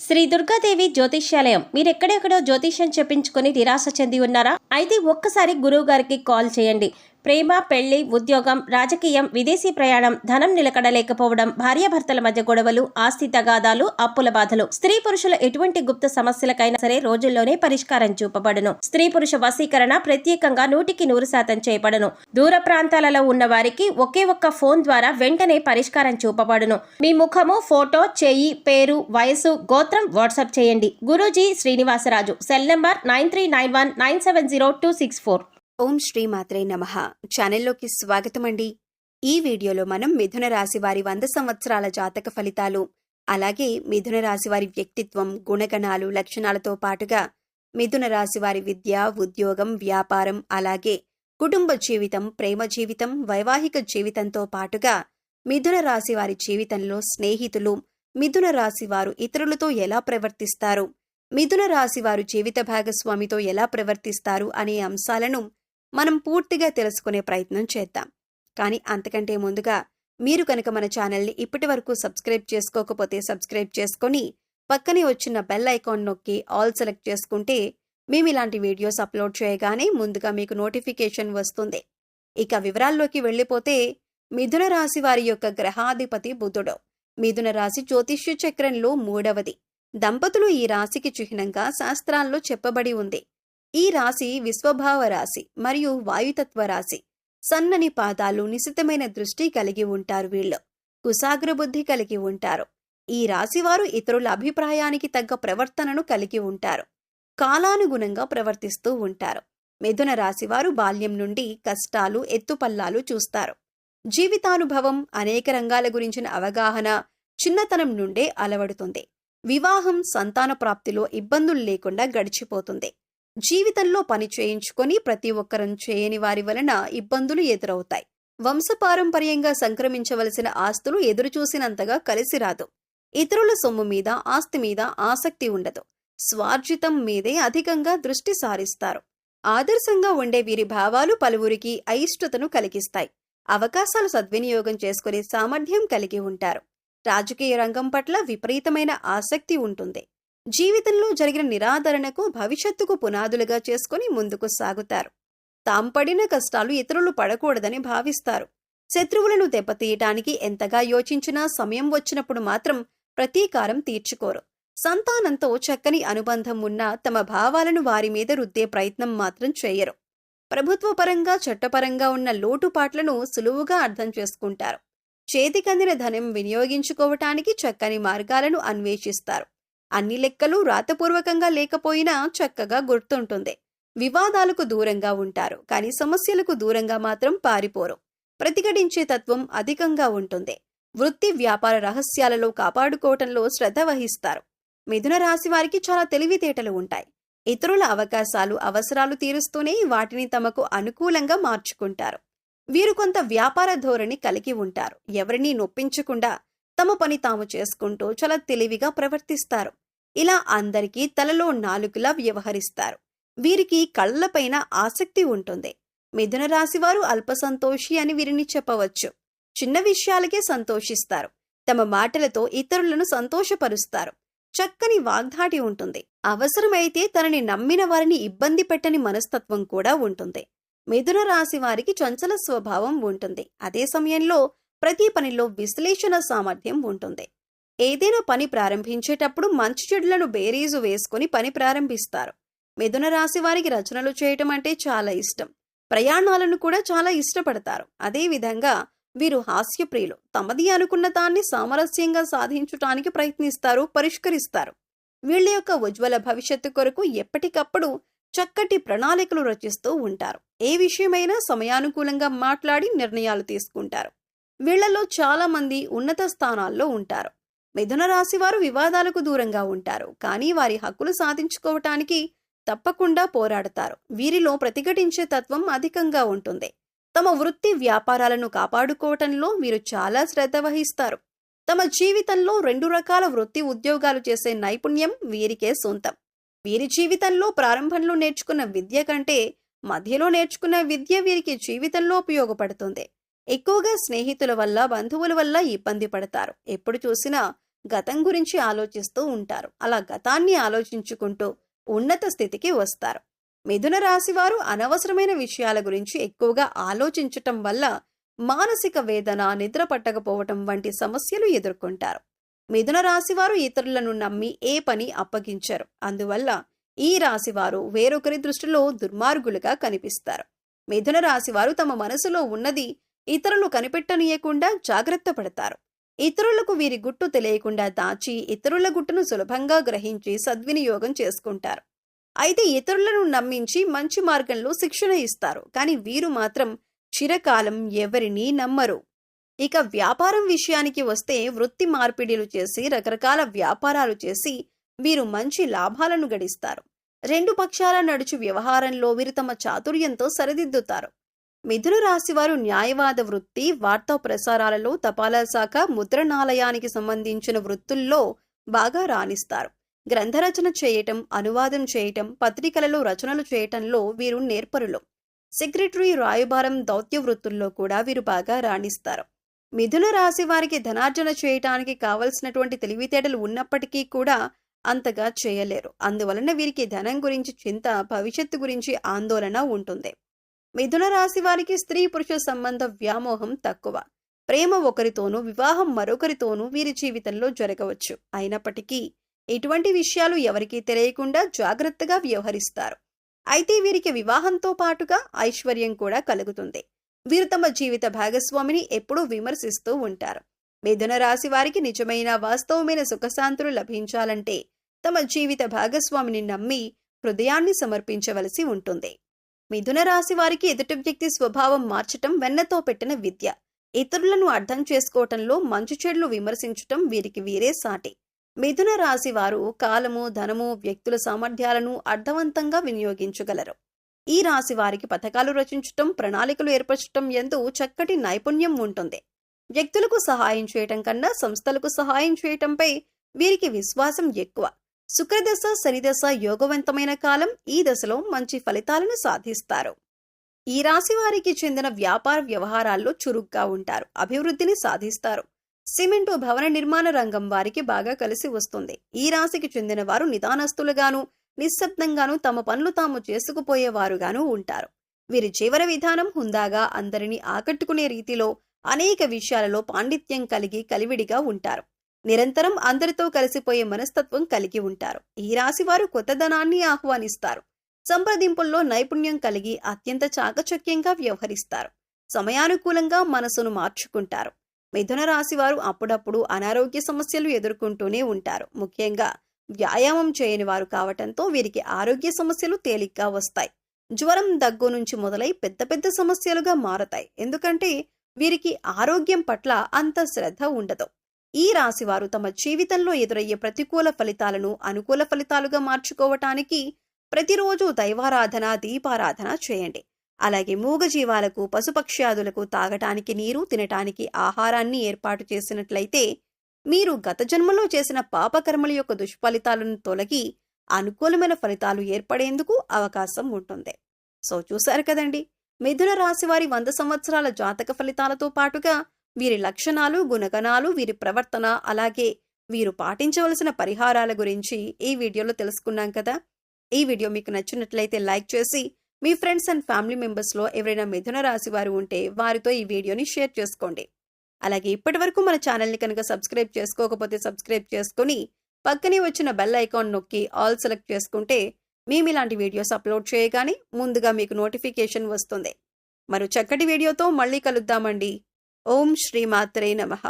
శ్రీ దుర్గాదేవి జ్యోతిష్యాలయం. మీరెక్కడెక్కడో జ్యోతిష్యం చెప్పించుకొని నిరాశ చెంది ఉన్నారా? అయితే ఒక్కసారి గురువు గారికి కాల్ చేయండి. ప్రేమ, పెళ్లి, ఉద్యోగం, రాజకీయం, విదేశీ ప్రయాణం, ధనం నిలకడలేకపోవడం, భార్యాభర్తల మధ్య గొడవలు, ఆస్తి తగాదాలు, అప్పుల బాధలు, స్త్రీ పురుషుల ఎటువంటి గుప్త సమస్యలకైనా సరే రోజుల్లోనే పరిష్కారం చూపబడును. స్త్రీ పురుష వశీకరణ ప్రత్యేకంగా 100% చేయబడును. దూర ప్రాంతాలలో ఉన్న వారికి ఒకే ఒక్క ఫోన్ ద్వారా వెంటనే పరిష్కారం చూపబడును. మీ ముఖము, ఫోటో, చెయ్యి, పేరు, వయసు, గోత్రం వాట్సాప్ చేయండి. గురూజీ శ్రీనివాసరాజు. Cell number 9391970264. ఓం శ్రీ మాత్రే నమః. ఛానల్లోకి స్వాగతం అండి. ఈ వీడియోలో మనం మిథున రాశి వారి 100 సంవత్సరాల జాతక ఫలితాలు, అలాగే మిథున రాశి వారి వ్యక్తిత్వం, గుణగణాలు, లక్షణాలతో పాటుగా మిథున రాశి వారి విద్య, ఉద్యోగం, వ్యాపారం, అలాగే కుటుంబ జీవితం, ప్రేమ జీవితం, వైవాహిక జీవితంతో పాటుగా మిథున రాశి వారి జీవితంలో స్నేహితులు, మిథున రాశి వారు ఇతరులతో ఎలా ప్రవర్తిస్తారు, మిథున రాశి వారు జీవిత భాగస్వామితో ఎలా ప్రవర్తిస్తారు అనే అంశాలను మనం పూర్తిగా తెలుసుకునే ప్రయత్నం చేద్దాం. కానీ అంతకంటే ముందుగా మీరు కనుక మన ఛానల్ని ఇప్పటి వరకు సబ్స్క్రైబ్ చేసుకోకపోతే సబ్స్క్రైబ్ చేసుకొని పక్కనే వచ్చిన బెల్ ఐకాన్ నొక్కి ఆల్ సెలెక్ట్ చేసుకుంటే మేము ఇలాంటి వీడియోస్ అప్లోడ్ చేయగానే ముందుగా మీకు నోటిఫికేషన్ వస్తుంది. ఇక వివరాల్లోకి వెళ్ళిపోతే మిథున రాశి వారి యొక్క గ్రహాధిపతి బుధుడు. మిథున రాశి జ్యోతిష్య చక్రంలో 3వది. దంపతులు ఈ రాశికి చిహ్నంగా శాస్త్రాల్లో చెప్పబడి ఉంది. ఈ రాశి విశ్వభావ రాశి మరియు వాయుతత్వ రాశి. సన్నని పాదాలు, నిశితమైన దృష్టి కలిగి ఉంటారు. వీళ్ళు కుశాగ్ర బుద్ధి కలిగి ఉంటారు. ఈ రాశివారు ఇతరుల అభిప్రాయానికి తగ్గ ప్రవర్తనను కలిగి ఉంటారు. కాలానుగుణంగా ప్రవర్తిస్తూ ఉంటారు. మిథున రాశివారు బాల్యం నుండి కష్టాలు, ఎత్తుపల్లాలు చూస్తారు. జీవితానుభవం, అనేక రంగాల గురించిన అవగాహన చిన్నతనం నుండే అలవడుతుంది. వివాహం, సంతాన ప్రాప్తిలో ఇబ్బందులు లేకుండా గడిచిపోతుంది. జీవితంలో పని చేయించుకొని ప్రతి ఒక్కరం చేయని వారి వలన ఇబ్బందులు ఎదురవుతాయి. వంశపారంపర్యంగా సంక్రమించవలసిన ఆస్తులు ఎదురుచూసినంతగా కలిసి రాదు. ఇతరుల సొమ్ము మీద, ఆస్తి మీద ఆసక్తి ఉండదు. స్వార్జితం మీదే అధికంగా దృష్టి సారిస్తారు. ఆదర్శంగా ఉండే వీరి భావాలు పలువురికి అయిష్టతను కలిగిస్తాయి. అవకాశాలు సద్వినియోగం చేసుకునే సామర్థ్యం కలిగి ఉంటారు. రాజకీయ రంగం పట్ల విపరీతమైన ఆసక్తి ఉంటుంది. జీవితంలో జరిగిన నిరాదరణకు భవిష్యత్తుకు పునాదులుగా చేసుకుని ముందుకు సాగుతారు. తాంపడిన కష్టాలు ఇతరులు పడకూడదని భావిస్తారు. శత్రువులను దెబ్బతీయటానికి ఎంతగా యోచించినా సమయం వచ్చినప్పుడు మాత్రం ప్రతీకారం తీర్చుకోరు. సంతానంతో చక్కని అనుబంధం ఉన్నా తమ భావాలను వారి మీద రుద్దే ప్రయత్నం మాత్రం చేయరు. ప్రభుత్వపరంగా, చట్టపరంగా ఉన్న లోటుపాట్లను సులువుగా అర్థం చేసుకుంటారు. చేతికందిన ధనం వినియోగించుకోవటానికి చక్కని మార్గాలను అన్వేషిస్తారు. అన్ని లెక్కలు రాతపూర్వకంగా లేకపోయినా చక్కగా గుర్తుంటుంది. వివాదాలకు దూరంగా ఉంటారు, కానీ సమస్యలకు దూరంగా మాత్రం పారిపోరు. ప్రతిఘటించే తత్వం అధికంగా ఉంటుంది. వృత్తి, వ్యాపార రహస్యాలలో కాపాడుకోవటంలో శ్రద్ధ వహిస్తారు. మిథున రాశి వారికి చాలా తెలివితేటలు ఉంటాయి. ఇతరుల అవకాశాలు, అవసరాలు తీరుస్తూనే వాటిని తమకు అనుకూలంగా మార్చుకుంటారు. వీరు కొంత వ్యాపార ధోరణి కలిగి ఉంటారు. ఎవరినీ నొప్పించకుండా తమ పని తాము చేసుకుంటూ చాలా తెలివిగా ప్రవర్తిస్తారు. ఇలా అందరికీ తలలో నాలుగులా వ్యవహరిస్తారు. వీరికి కళ్ళపైన ఆసక్తి ఉంటుంది. మిథున రాశివారు అల్పసంతోషి అని వీరిని చెప్పవచ్చు. చిన్న విషయాలకే సంతోషిస్తారు. తమ మాటలతో ఇతరులను సంతోషపరుస్తారు. చక్కని వాగ్ధాటి ఉంటుంది. అవసరమైతే తనని నమ్మిన వారిని ఇబ్బంది పెట్టని మనస్తత్వం కూడా ఉంటుంది. మిథున రాశి వారికి చంచల స్వభావం ఉంటుంది. అదే సమయంలో ప్రతి పనిలో విశ్లేషణ సామర్థ్యం ఉంటుంది. ఏదైనా పని ప్రారంభించేటప్పుడు మంచి చెడులను బేరీజు వేసుకుని పని ప్రారంభిస్తారు. మిథున రాశి వారికి రచనలు చేయటం అంటే చాలా ఇష్టం. ప్రయాణాలను కూడా చాలా ఇష్టపడతారు. అదేవిధంగా వీరు హాస్యప్రియులు. తమది అనుకున్న దాన్ని సామరస్యంగా సాధించటానికి ప్రయత్నిస్తారు, పరిష్కరిస్తారు. వీళ్ళ యొక్క ఉజ్వల భవిష్యత్తు కొరకు ఎప్పటికప్పుడు చక్కటి ప్రణాళికలు రచిస్తూ ఉంటారు. ఏ విషయమైనా సమయానుకూలంగా మాట్లాడి నిర్ణయాలు తీసుకుంటారు. వీళ్లలో చాలా మంది ఉన్నత స్థానాల్లో ఉంటారు. మిథున రాశి వారు వివాదాలకు దూరంగా ఉంటారు, కానీ వారి హక్కులు సాధించుకోవటానికి తప్పకుండా పోరాడతారు. వీరిలో ప్రతిఘటించే తత్వం అధికంగా ఉంటుంది. తమ వృత్తి, వ్యాపారాలను కాపాడుకోవటంలో వీరు చాలా శ్రద్ధ వహిస్తారు. తమ జీవితంలో 2 రకాల వృత్తి, ఉద్యోగాలు చేసే నైపుణ్యం వీరికే సొంతం. వీరి జీవితంలో ప్రారంభంలో నేర్చుకున్న విద్య కంటే మధ్యలో నేర్చుకున్న విద్య వీరికి జీవితంలో ఉపయోగపడుతుంది. ఎక్కువగా స్నేహితుల వల్ల, బంధువుల వల్ల ఇబ్బంది పడతారు. ఎప్పుడు చూసినా గతం గురించి ఆలోచిస్తూ ఉంటారు. అలా గతాన్ని ఆలోచించుకుంటూ ఉన్నత స్థితికి వస్తారు. మిథున రాశి వారు అనవసరమైన విషయాల గురించి ఎక్కువగా ఆలోచించటం వల్ల మానసిక వేదన, నిద్ర పట్టకపోవటం వంటి సమస్యలు ఎదుర్కొంటారు. మిథున రాశి వారు ఇతరులను నమ్మి ఏ పని అప్పగించరు. అందువల్ల ఈ రాశి వారు వేరొకరి దృష్టిలో దుర్మార్గులుగా కనిపిస్తారు. మిథున రాశి వారు తమ మనసులో ఉన్నది ఇతరులు కనిపెట్టనీయకుండా జాగ్రత్త పడతారు. ఇతరులకు వీరి గుట్టు తెలియకుండా దాచి ఇతరుల గుట్టును సులభంగా గ్రహించి సద్వినియోగం చేసుకుంటారు. అయితే ఇతరులను నమ్మించి మంచి మార్గంలో శిక్షణ ఇస్తారు. కానీ వీరు మాత్రం చిరకాలం ఎవరినీ నమ్మరు. ఇక వ్యాపారం విషయానికి వస్తే వృత్తి మార్పిడిలు చేసి రకరకాల వ్యాపారాలు చేసి వీరు మంచి లాభాలను గడిస్తారు. రెండు పక్షాల నడుచు వ్యవహారంలో వీరు తమ చాతుర్యంతో సరిదిద్దుతారు. మిథున రాశి వారు న్యాయవాద వృత్తి, వార్తా ప్రసారాలలో, తపాలా శాఖ, ముద్రణాలయానికి సంబంధించిన వృత్తుల్లో బాగా రాణిస్తారు. గ్రంథరచన చేయటం, అనువాదం చేయటం, పత్రికలలో రచనలు చేయటంలో వీరు నేర్పరులు. సెక్రటరీ, రాయబారం, దౌత్య వృత్తుల్లో కూడా వీరు బాగా రాణిస్తారు. మిథున రాశి వారికి ధనార్జన చేయటానికి కావలసినటువంటి తెలివితేటలు ఉన్నప్పటికీ కూడా అంతగా చేయలేరు. అందువలన వీరికి ధనం గురించి చింత, భవిష్యత్తు గురించి ఆందోళన ఉంటుంది. మిథున రాశి వారికి స్త్రీ పురుష సంబంధ వ్యామోహం తక్కువ. ప్రేమ ఒకరితోనూ, వివాహం మరొకరితోనూ వీరి జీవితంలో జరగవచ్చు. అయినప్పటికీ ఇటువంటి విషయాలు ఎవరికీ తెలియకుండా జాగ్రత్తగా వ్యవహరిస్తారు. అయితే వీరికి వివాహంతో పాటుగా ఐశ్వర్యం కూడా కలుగుతుంది. వీరు తమ జీవిత భాగస్వామిని ఎప్పుడూ విమర్శిస్తూ ఉంటారు. మిథున రాశి వారికి నిజమైన వాస్తవమైన సుఖశాంతులు లభించాలంటే తమ జీవిత భాగస్వామిని నమ్మి హృదయాన్ని సమర్పించవలసి ఉంటుంది. మిథున రాశి వారికి ఎదుటి వ్యక్తి స్వభావం మార్చటం వెన్నతో పెట్టిన విద్య. ఇతరులను అర్థం చేసుకోవటంలో మంచు చెడులు విమర్శించటం వీరికి వీరే సాటి. మిథున రాశి వారు కాలము, ధనము, వ్యక్తుల సామర్థ్యాలను అర్థవంతంగా వినియోగించగలరు. ఈ రాశి వారికి పథకాలు రచించటం, ప్రణాళికలు ఏర్పరచటం యందు చక్కటి నైపుణ్యం ఉంటుంది. వ్యక్తులకు సహాయం చేయటం కన్నా సంస్థలకు సహాయం చేయటంపై వీరికి విశ్వాసం ఎక్కువ. శుక్రదశ, శనిదశ యోగవంతమైన కాలం. ఈ దశలో మంచి ఫలితాలను సాధిస్తారు. ఈ రాశి వారికి చెందిన వ్యాపార వ్యవహారాల్లో చురుగ్గా ఉంటారు. అభివృద్ధిని సాధిస్తారు. సిమెంటు, భవన నిర్మాణ రంగం వారికి బాగా కలిసి వస్తుంది. ఈ రాశికి చెందిన వారు నిదానస్తులుగాను, నిశ్శబ్దంగాను తమ పనులు తాము చేసుకుపోయేవారుగాను ఉంటారు. వీరి జీవన విధానం హుందాగా, అందరినీ ఆకట్టుకునే రీతిలో, అనేక విషయాలలో పాండిత్యం కలిగి కలివిడిగా ఉంటారు. నిరంతరం అందరితో కలిసిపోయే మనస్తత్వం కలిగి ఉంటారు. ఈ రాశి వారు కొత్తదనాన్ని ఆహ్వానిస్తారు. సంప్రదింపుల్లో నైపుణ్యం కలిగి అత్యంత చాకచక్యంగా వ్యవహరిస్తారు. సమయానుకూలంగా మనసును మార్చుకుంటారు. మిథున రాశి వారు అప్పుడప్పుడు అనారోగ్య సమస్యలు ఎదుర్కొంటూనే ఉంటారు. ముఖ్యంగా వ్యాయామం చేయని వారు కావటంతో వీరికి ఆరోగ్య సమస్యలు తేలిగ్గా వస్తాయి. జ్వరం, దగ్గు నుంచి మొదలై పెద్ద పెద్ద సమస్యలుగా మారతాయి. ఎందుకంటే వీరికి ఆరోగ్యం పట్ల అంత శ్రద్ధ ఉండదు. ఈ రాశి వారు తమ జీవితంలో ఎదురయ్యే ప్రతికూల ఫలితాలను అనుకూల ఫలితాలుగా మార్చుకోవటానికి ప్రతిరోజు దైవారాధన, దీపారాధన చేయండి. అలాగే మూగజీవాలకు, పశుపక్ష్యాదులకు తాగటానికి నీరు, తినటానికి ఆహారాన్ని ఏర్పాటు చేసినట్లయితే మీరు గత జన్మలో చేసిన పాపకర్మల యొక్క దుష్ఫలితాలను తొలగి అనుకూలమైన ఫలితాలు ఏర్పడేందుకు అవకాశం ఉంటుంది. సో చూశారు కదండి, మిథున రాశి వారి 100 సంవత్సరాల జాతక ఫలితాలతో పాటుగా వీరి లక్షణాలు, గుణగణాలు, వీరి ప్రవర్తన, అలాగే వీరు పాటించవలసిన పరిహారాల గురించి ఈ వీడియోలో తెలుసుకున్నాం కదా. ఈ వీడియో మీకు నచ్చినట్లయితే లైక్ చేసి మీ ఫ్రెండ్స్ అండ్ ఫ్యామిలీ మెంబర్స్లో ఎవరైనా మిథున రాశి వారు ఉంటే వారితో ఈ వీడియోని షేర్ చేసుకోండి. అలాగే ఇప్పటి వరకు మన ఛానల్ని కనుక సబ్స్క్రైబ్ చేసుకోకపోతే సబ్స్క్రైబ్ చేసుకుని పక్కనే వచ్చిన బెల్ ఐకాన్ నొక్కి ఆల్ సెలెక్ట్ చేసుకుంటే మేము ఇలాంటి వీడియోస్ అప్లోడ్ చేయగానే ముందుగా మీకు నోటిఫికేషన్ వస్తుంది. మరో చక్కటి వీడియోతో మళ్ళీ కలుద్దామండి. ఓం శ్రీమాత్రే నమః.